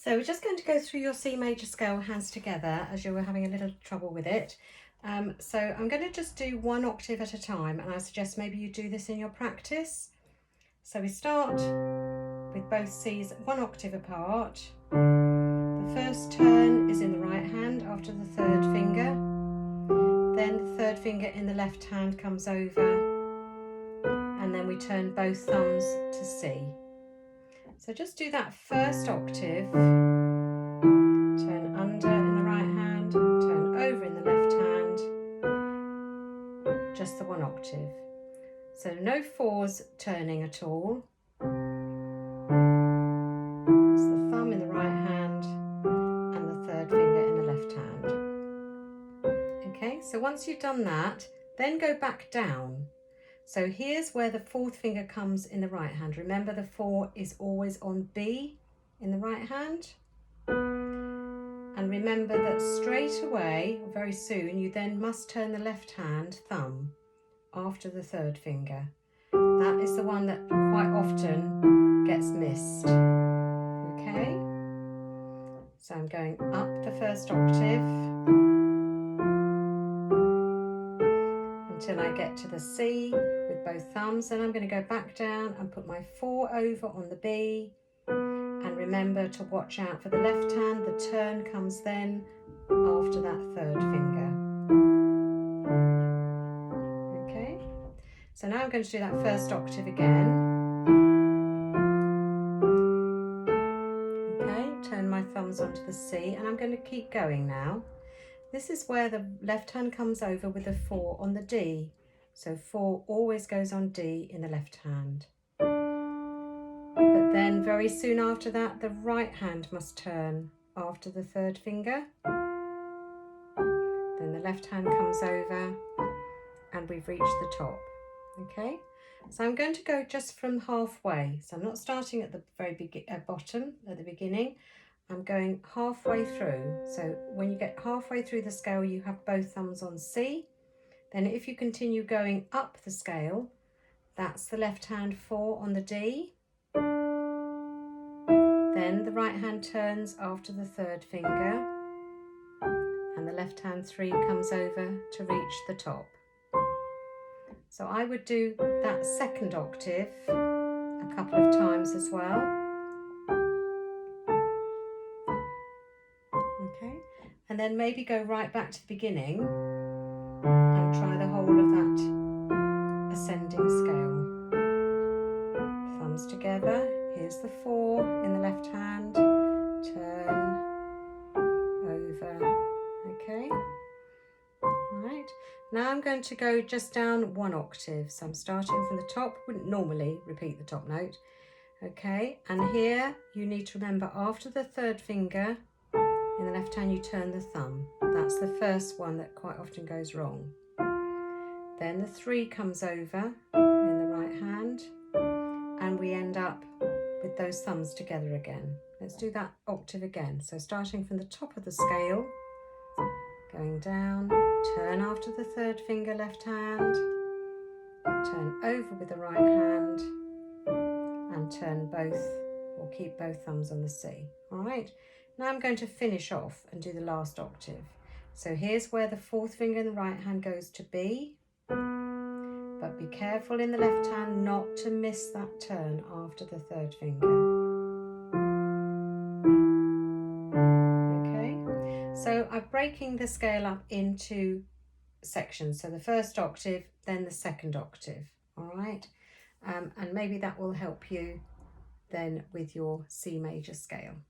So we're just going to go through your C major scale hands together as you were having a little trouble with it. So I'm going to just do one octave at a time, and I suggest maybe you do this in your practice. So we start with both C's 1 octave apart. The first turn is in the right hand after the third finger. Then the third finger in the left hand comes over, and then we turn both thumbs to C. So just do that first octave, turn under in the right hand, turn over in the left hand, just the 1 octave. So no fours turning at all. It's the thumb in the right hand and the third finger in the left hand. Okay, so once you've done that, then go back down. So here's where the fourth finger comes in the right hand. Remember, the 4 is always on B in the right hand. And remember that straight away, or very soon, you then must turn the left hand thumb after the third finger. That is the one that quite often gets missed. Okay? So I'm going up the first octave until I get to the C with both thumbs. Then I'm going to go back down and put my 4 over on the B. And remember to watch out for the left hand. The turn comes then after that third finger. Okay, so now I'm going to do that first octave again. Okay, turn my thumbs onto the C, and I'm going to keep going now. This is where the left hand comes over with a 4 on the D. So 4 always goes on D in the left hand. But then very soon after that, the right hand must turn after the third finger. Then the left hand comes over and we've reached the top. Okay, so I'm going to go just from halfway. So I'm not starting at the very bottom at the beginning. I'm going halfway through. So when you get halfway through the scale, you have both thumbs on C. Then if you continue going up the scale, that's the left hand 4 on the D. Then the right hand turns after the third finger, and the left hand 3 comes over to reach the top. So I would do that second octave a couple of times as well. Okay, and then maybe go right back to the beginning and try the whole of that ascending scale. Thumbs together. Here's the 4 in the left hand, turn over, okay. All right, now I'm going to go just down 1 octave. So I'm starting from the top, wouldn't normally repeat the top note, okay. And here you need to remember, after the third finger in the left hand, you turn the thumb. That's the first one that quite often goes wrong. Then the 3 comes over in the right hand, and we end up with those thumbs together again. Let's do that octave again. So starting from the top of the scale, going down, turn after the third finger left hand, turn over with the right hand, and turn both, or keep both thumbs on the C. All right, now I'm going to finish off and do the last octave. So here's where the fourth finger in the right hand goes to B, but be careful in the left hand not to miss that turn after the third finger. Okay, so I'm breaking the scale up into sections. So the first octave, then the second octave, all right? And maybe that will help you then with your C major scale.